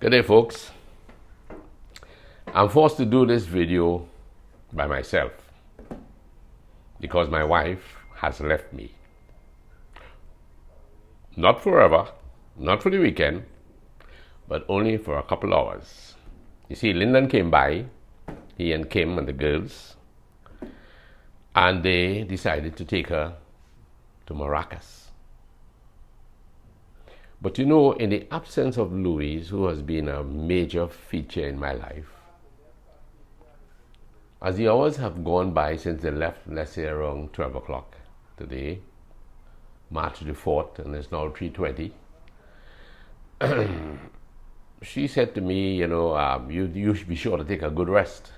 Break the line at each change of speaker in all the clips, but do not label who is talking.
Good day, folks. I'm forced to do this video by myself because my wife has left me. Not forever, not for the weekend, but only for a couple hours. You see, Lyndon came by, he and Kim and the girls, and they decided to take her to Maracas. But you know, in the absence of Louise, who has been a major feature in my life, as the hours have gone by since they left, let's say around 12 o'clock today, March the 4th, and it's now 3:20, she said to me, you should be sure to take a good rest.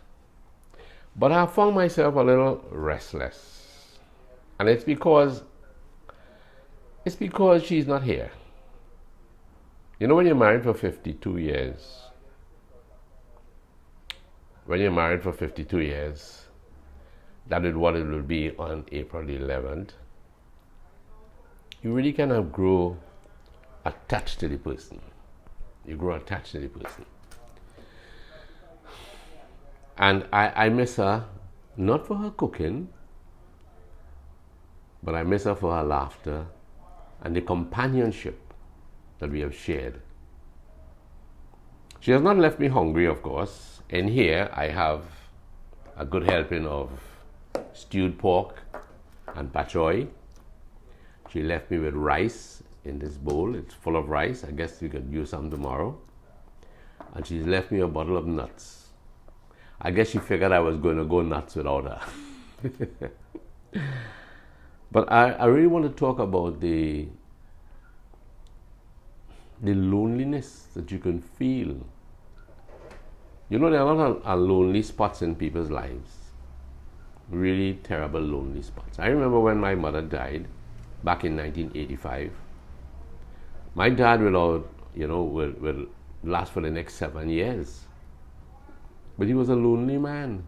But I found myself a little restless. And it's because she's not here. You know, when you're married for 52 years, that is what it will be on April the 11th, you really kind of grow attached to the person. You grow attached to the person. And I miss her, not for her cooking, but I miss her for her laughter and the companionship that we have shared. She has not left me hungry, of course. In here, I have a good helping of stewed pork and pak choy. She left me with rice in this bowl. It's full of rice. I guess we could use some tomorrow. And she's left me a bottle of nuts. I guess she figured I was going to go nuts without her. But I really want to talk about the loneliness that you can feel. You know, there are a lot of lonely spots in people's lives. Really terrible lonely spots. I remember when my mother died back in 1985. My dad will last for the next 7 years. But he was a lonely man.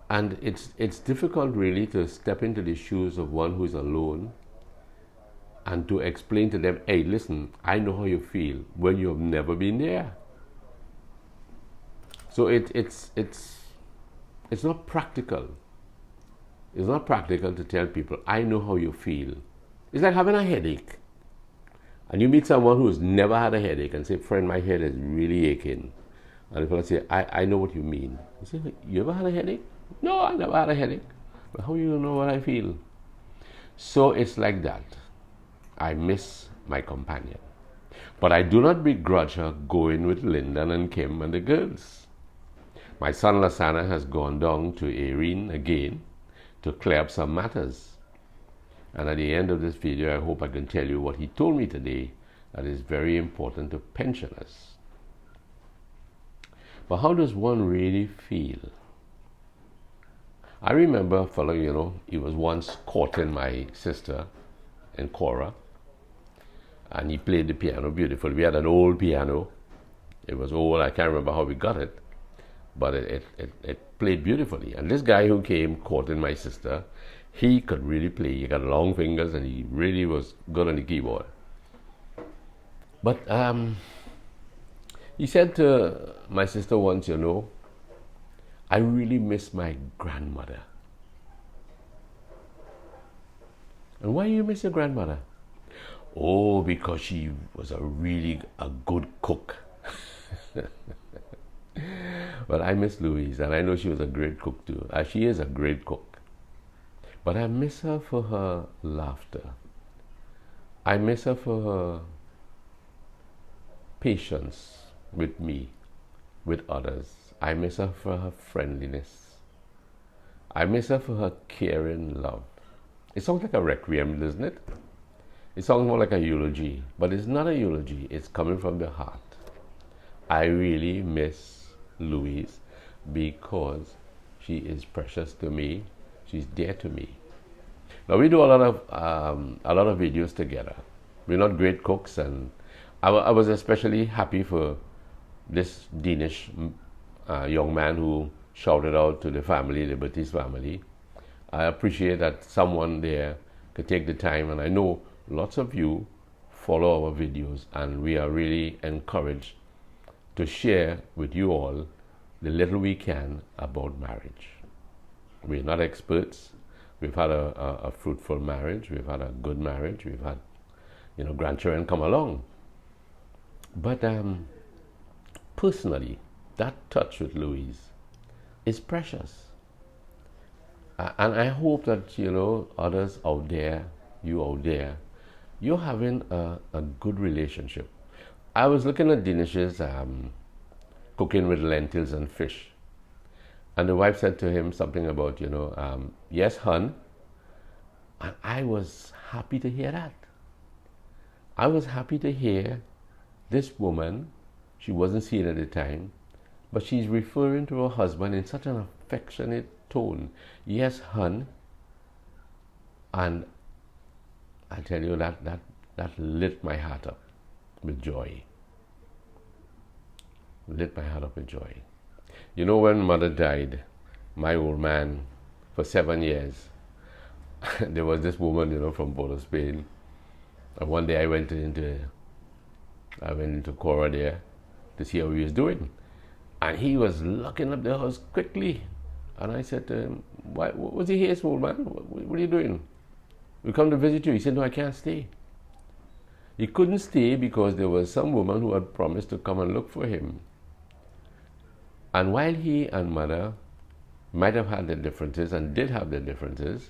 And it's difficult really to step into the shoes of one who is alone and to explain to them, hey, listen, I know how you feel when you have never been there. So it's not practical. It's not practical to tell people, I know how you feel. It's like having a headache. And you meet someone who's never had a headache and say, friend, my head is really aching. And the person say, I know what you mean. You say, you ever had a headache? No, I never had a headache. But how do you know what I feel? So it's like that. I miss my companion. But I do not begrudge her going with Lyndon and Kim and the girls. My son Lasana has gone down to Erin again to clear up some matters. And at the end of this video, I hope I can tell you what he told me today that is very important to pensioners. But how does one really feel? I remember a fellow, he was once courting my sister in Cora. And he played the piano beautifully. We had an old piano. It was old. I can't remember how we got it. But it played beautifully. And this guy who came courting my sister, he could really play. He got long fingers and he really was good on the keyboard. But he said to my sister once, I really miss my grandmother. And why do you miss your grandmother? Oh, because she was a good cook. But I miss Louise, and I know she was a great cook too. She is a great cook. But I miss her for her laughter. I miss her for her patience with me, with others. I miss her for her friendliness. I miss her for her caring love. It sounds like a requiem, doesn't it? It sounds more like a eulogy, but it's not a eulogy. It's coming from the heart. I really miss Louise because she is precious to me. She's dear to me. Now we do a lot of videos together. We're not great cooks, and I was especially happy for this Danish young man who shouted out to the family, the Baptiste family. I appreciate that someone there could take the time, and I know lots of you follow our videos, and we are really encouraged to share with you all the little we can about marriage. We're not experts. We've had a fruitful marriage. We've had a good marriage. We've had, grandchildren come along. But personally, that touch with Louise is precious. And I hope that, others out there, you out there, you're having a good relationship. I was looking at Dinesh's cooking with lentils and fish. And the wife said to him something about, yes, hun. And I was happy to hear that. I was happy to hear this woman, she wasn't seen at the time, but she's referring to her husband in such an affectionate tone. Yes, hun. And I tell you, that lit my heart up with joy. Lit my heart up with joy. When mother died, my old man, for 7 years, there was this woman, from Port of Spain. And one day I went into Cora there to see how he was doing. And he was locking up the house quickly. And I said to him, "What was he here, small man? What are you doing? We come to visit you." He said, "No, I can't stay." He couldn't stay because there was some woman who had promised to come and look for him. And while he and mother might have had their differences, and did have their differences,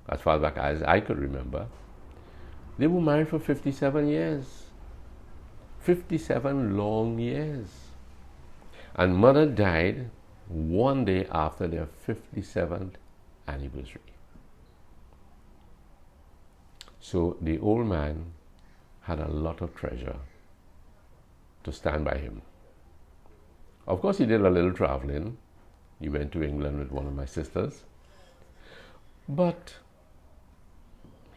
as far back as I could remember, they were married for 57 years. 57 long years. And mother died one day after their 57th anniversary. So the old man had a lot of treasure to stand by him. Of course, he did a little traveling. He went to England with one of my sisters. But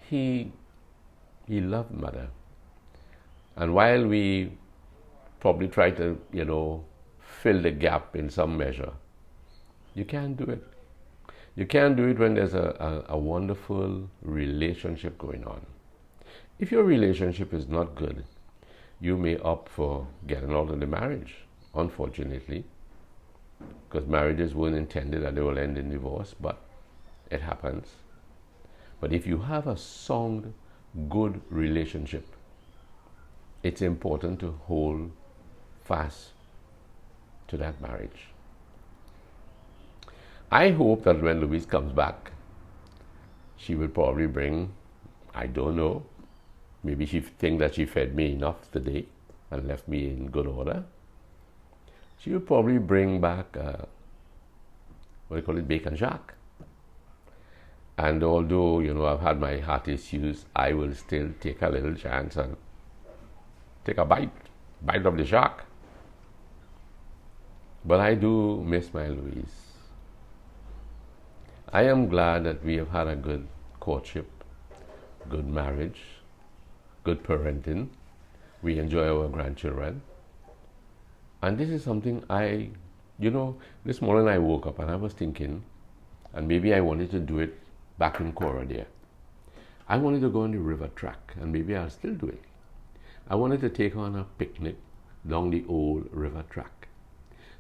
he loved mother. And while we probably try to, fill the gap in some measure, you can't do it. You can't do it when there's a wonderful relationship going on. If your relationship is not good, you may opt for getting out of the marriage, unfortunately, because marriages weren't intended that they will end in divorce, but it happens. But if you have a sound, good relationship, it's important to hold fast to that marriage. I hope that when Louise comes back, she will probably bring, I don't know, maybe she thinks that she fed me enough today and left me in good order. She will probably bring back, bacon jack. And although, I've had my heart issues, I will still take a little chance and take a bite of the shark. But I do miss my Louise. I am glad that we have had a good courtship, good marriage, good parenting. We enjoy our grandchildren. And this is something this morning I woke up and I was thinking, and maybe I wanted to do it back in Cora there. I wanted to go on the river track, and maybe I'll still do it. I wanted to take on a picnic down the old river track.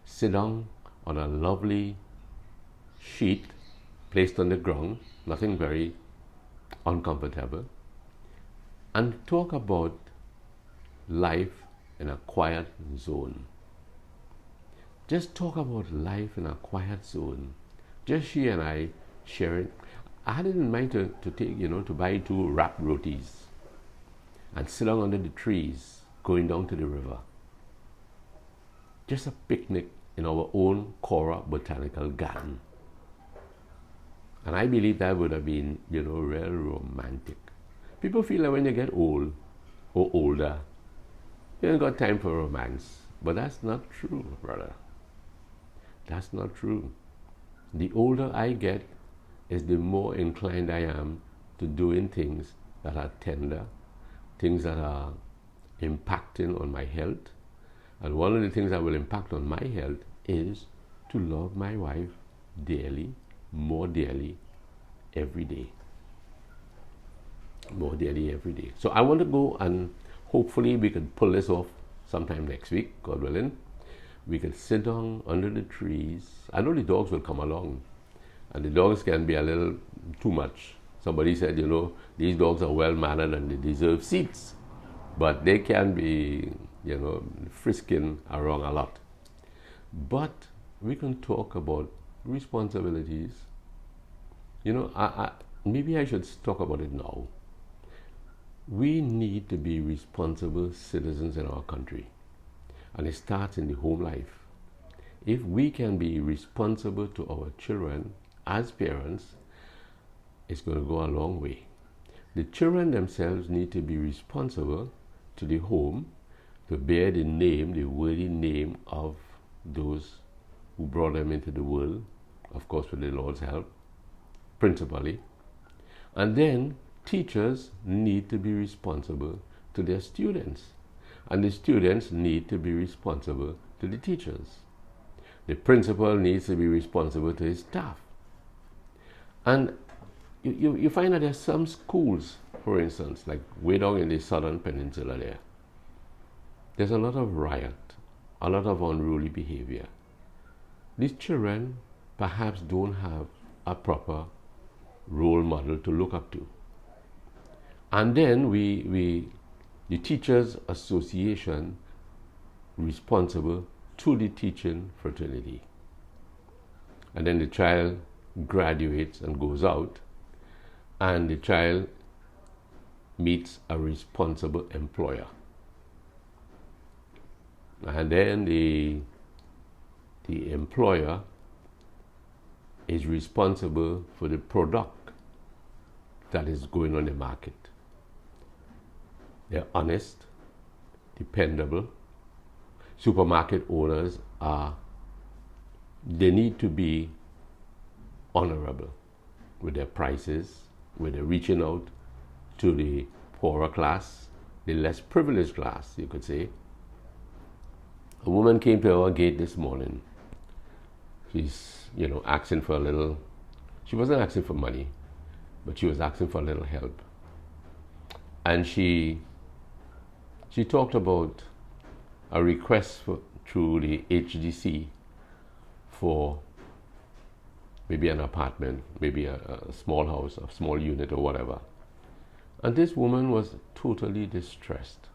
Sit down on a lovely sheet placed on the ground, nothing very uncomfortable, and talk about life in a quiet zone. Just talk about life in a quiet zone. Just she and I sharing. I had it in mind to take, to buy 2 wrapped rotis and sit down under the trees going down to the river. Just a picnic in our own Cora Botanical Garden. And I believe that would have been, real romantic. People feel that when you get old or older, you ain't got time for romance. But that's not true, brother. That's not true. The older I get, is the more inclined I am to doing things that are tender, things that are impacting on my health. And one of the things that will impact on my health is to love my wife dearly, more dearly, every day. more daily every day. So I want to go, and hopefully we can pull this off sometime next week, God willing. We can sit down under the trees. I know the dogs will come along, and the dogs can be a little too much. Somebody said, these dogs are well mannered and they deserve seats, but they can be, frisking around a lot. But we can talk about responsibilities. Maybe I should talk about it now. We need to be responsible citizens in our country, and it starts in the home life. If we can be responsible to our children as parents, it's going to go a long way. The children themselves need to be responsible to the home, to bear the name, the worthy name of those who brought them into the world, of course with the Lord's help, principally. And then teachers need to be responsible to their students, and the students need to be responsible to the teachers. The principal needs to be responsible to his staff. And you find that there's some schools, for instance, like way down in the southern peninsula there's a lot of riot, a lot of unruly behavior. These children perhaps don't have a proper role model to look up to. And then the Teachers Association responsible to the teaching fraternity. And then the child graduates and goes out, and the child meets a responsible employer. And then the employer is responsible for the product that is going on the market. They're honest, dependable. Supermarket owners they need to be honorable with their prices, when they're reaching out to the poorer class, the less privileged class, you could say. A woman came to our gate this morning. She's, asking for a little, she wasn't asking for money, but she was asking for a little help. And she talked about a request through the HDC for maybe an apartment, maybe a small house, a small unit or whatever. And this woman was totally distressed.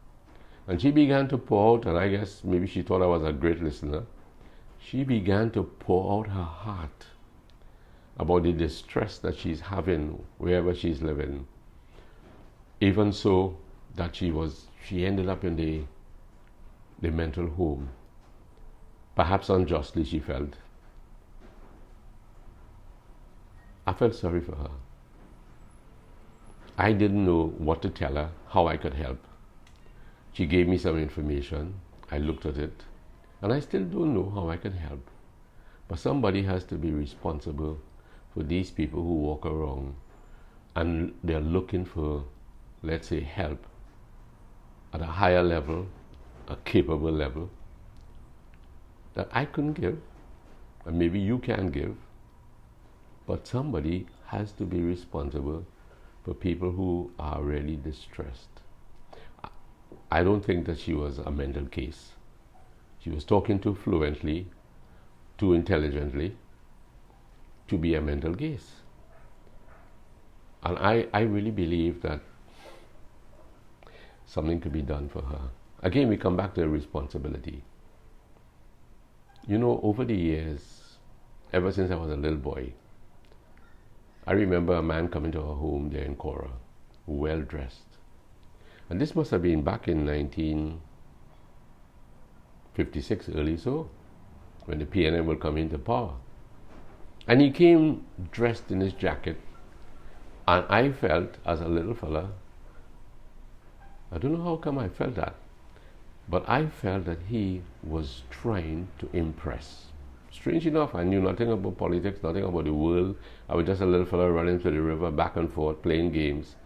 And she began to pour out, and I guess maybe she thought I was a great listener. She began to pour out her heart about the distress that she's having wherever she's living. Even so that she ended up in the mental home. Perhaps unjustly, she felt. I felt sorry for her. I didn't know what to tell her, how I could help. She gave me some information. I looked at it, and I still don't know how I can help. But somebody has to be responsible for these people who walk around and they're looking for, let's say, help at a higher level, a capable level, that I couldn't give, and maybe you can give. But somebody has to be responsible for people who are really distressed. I don't think that she was a mental case. She was talking too fluently, too intelligently to be a mental case. And I really believe that something could be done for her. Again, we come back to the responsibility. Over the years, ever since I was a little boy, I remember a man coming to our home there in Cora, well dressed. And this must have been back in 1956, early so, when the PNM will come into power. And he came dressed in his jacket, and I felt, as a little fella, I don't know how come I felt that, but I felt that he was trying to impress. Strange enough, I knew nothing about politics, nothing about the world. I was just a little fella running to the river, back and forth, playing games.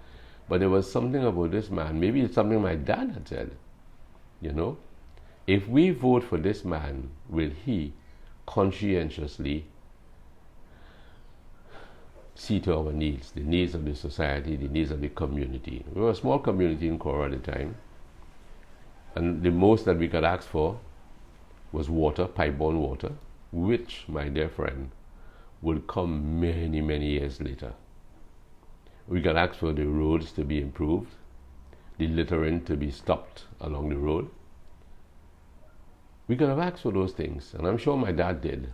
But there was something about this man. Maybe it's something my dad had said. If we vote for this man, will he conscientiously see to our needs, the needs of the society, the needs of the community. We were a small community in Cora at the time, and the most that we could ask for was water, pipe-borne water, which, my dear friend, would come many, many years later. We could ask for the roads to be improved, the littering to be stopped along the road. We could have asked for those things, and I'm sure my dad did.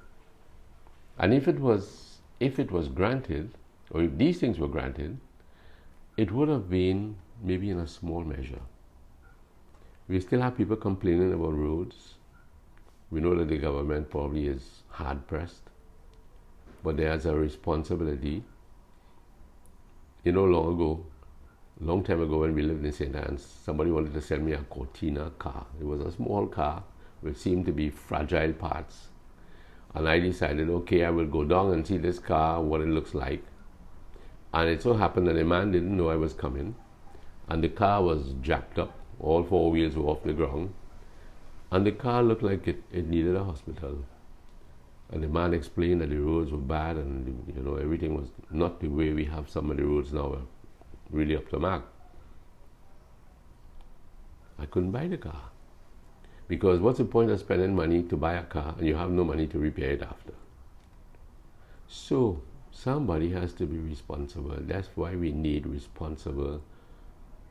And if it was granted, or if these things were granted, it would have been maybe in a small measure. We still have people complaining about roads. We know that the government probably is hard-pressed, but there's a responsibility. You know, long time ago when we lived in St. Anne's, somebody wanted to sell me a Cortina car. It was a small car which seemed to be fragile parts. And I decided, okay, I will go down and see this car, what it looks like. And it so happened that the man didn't know I was coming, and the car was jacked up. All four wheels were off the ground, and the car looked like it needed a hospital. And the man explained that the roads were bad, and everything was not the way we have some of the roads now, are really up to mark. I couldn't buy the car, because what's the point of spending money to buy a car and you have no money to repair it after? So somebody has to be responsible. That's why we need responsible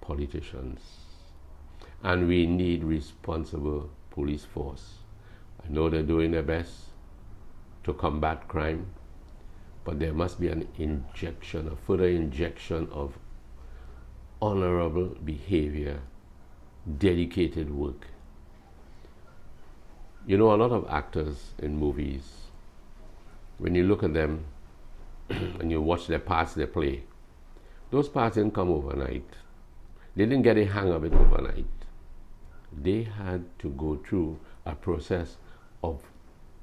politicians, and we need responsible police force. I know they're doing their best to combat crime, but there must be an injection, a further injection of honorable behavior, dedicated work. You know, a lot of actors in movies, when you look at them and you watch their parts they play, those parts didn't come overnight. They didn't get a hang of it overnight. They had to go through a process of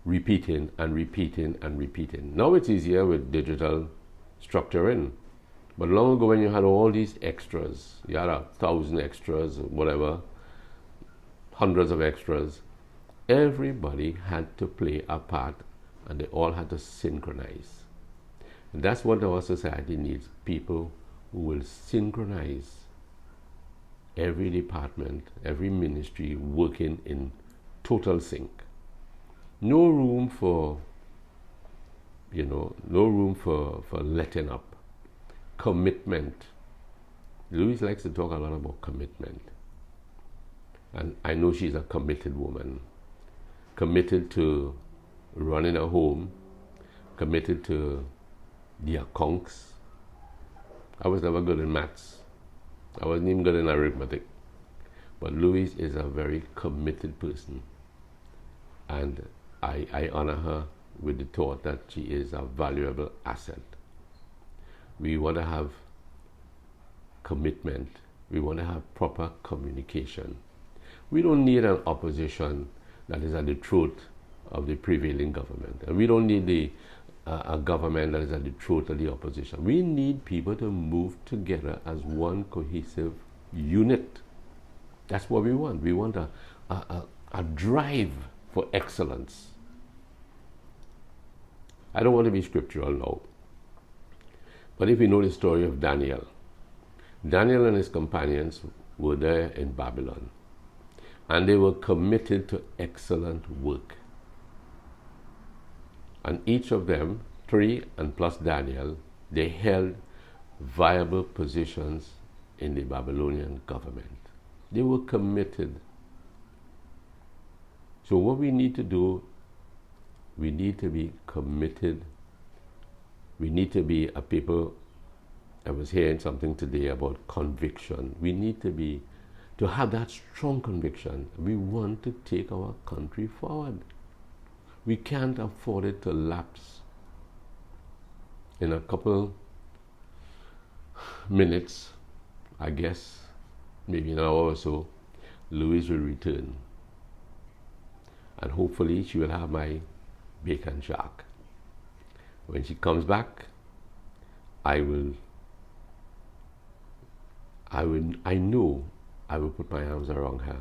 repeating and repeating and repeating. Now it's easier with digital structuring. But long ago when you had all these extras, you had 1,000 extras, whatever, hundreds of extras, everybody had to play a part, and they all had to synchronize. And that's what our society needs, people who will synchronize every department, every ministry working in total sync. No room for, no room for letting up. Commitment. Louise likes to talk a lot about commitment. And I know she's a committed woman. Committed to running a home. Committed to the accounts. I was never good in maths. I wasn't even good in arithmetic. But Louise is a very committed person. And I honor her with the thought that she is a valuable asset. We want to have commitment. We want to have proper communication. We don't need an opposition that is at the throat of the prevailing government. And we don't need a government that is at the throat of the opposition. We need people to move together as one cohesive unit. That's what we want. We want a drive for excellence. I don't want to be scriptural now, but if you know the story of Daniel and his companions were there in Babylon, and they were committed to excellent work. And each of them, 3 and plus Daniel, they held viable positions in the Babylonian government. They were committed. So what we need to do, we need to be committed. We need to be a people. I was hearing something today about conviction. We need to have that strong conviction. We want to take our country forward. We can't afford it to lapse. In a couple minutes, I guess, maybe an hour or so, Louise will return. And hopefully she will have my bacon shark. When she comes back, I know I will put my arms around her.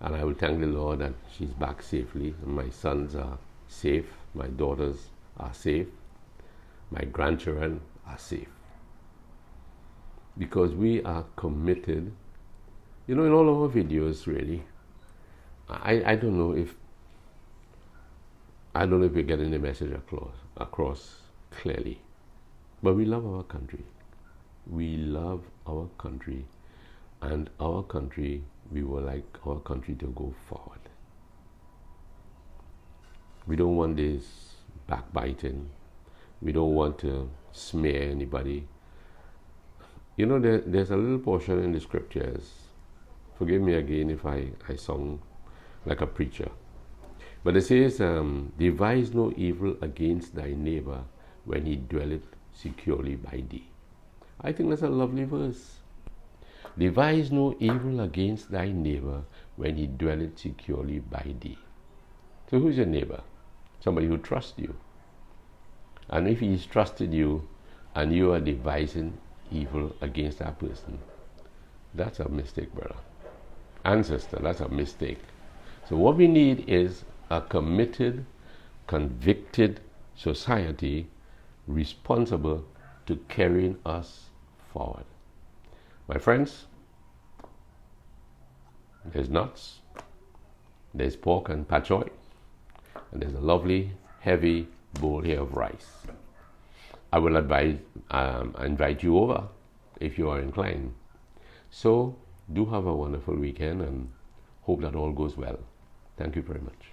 And I will thank the Lord that she's back safely. And my sons are safe. My daughters are safe. my grandchildren are safe. Because we are committed, in all of our videos, really. I don't know if we're getting the message across clearly, but we love our country. We love our country, and our country, we would like our country to go forward. We don't want this backbiting. We don't want to smear anybody. There's a little portion in the scriptures. Forgive me again if I sound like a preacher. But it says, devise no evil against thy neighbor when he dwelleth securely by thee. I think that's a lovely verse. Devise no evil against thy neighbor when he dwelleth securely by thee. So who's your neighbor? Somebody who trusts you. And if he's trusted you and you are devising evil against that person, that's a mistake, brother and sister. That's a mistake. So what we need is a committed, convicted society responsible to carrying us forward. My friends, there's nuts, there's pork and pak choi, and there's a lovely, heavy bowl here of rice. I will invite you over if you are inclined. So do have a wonderful weekend and hope that all goes well. Thank you very much.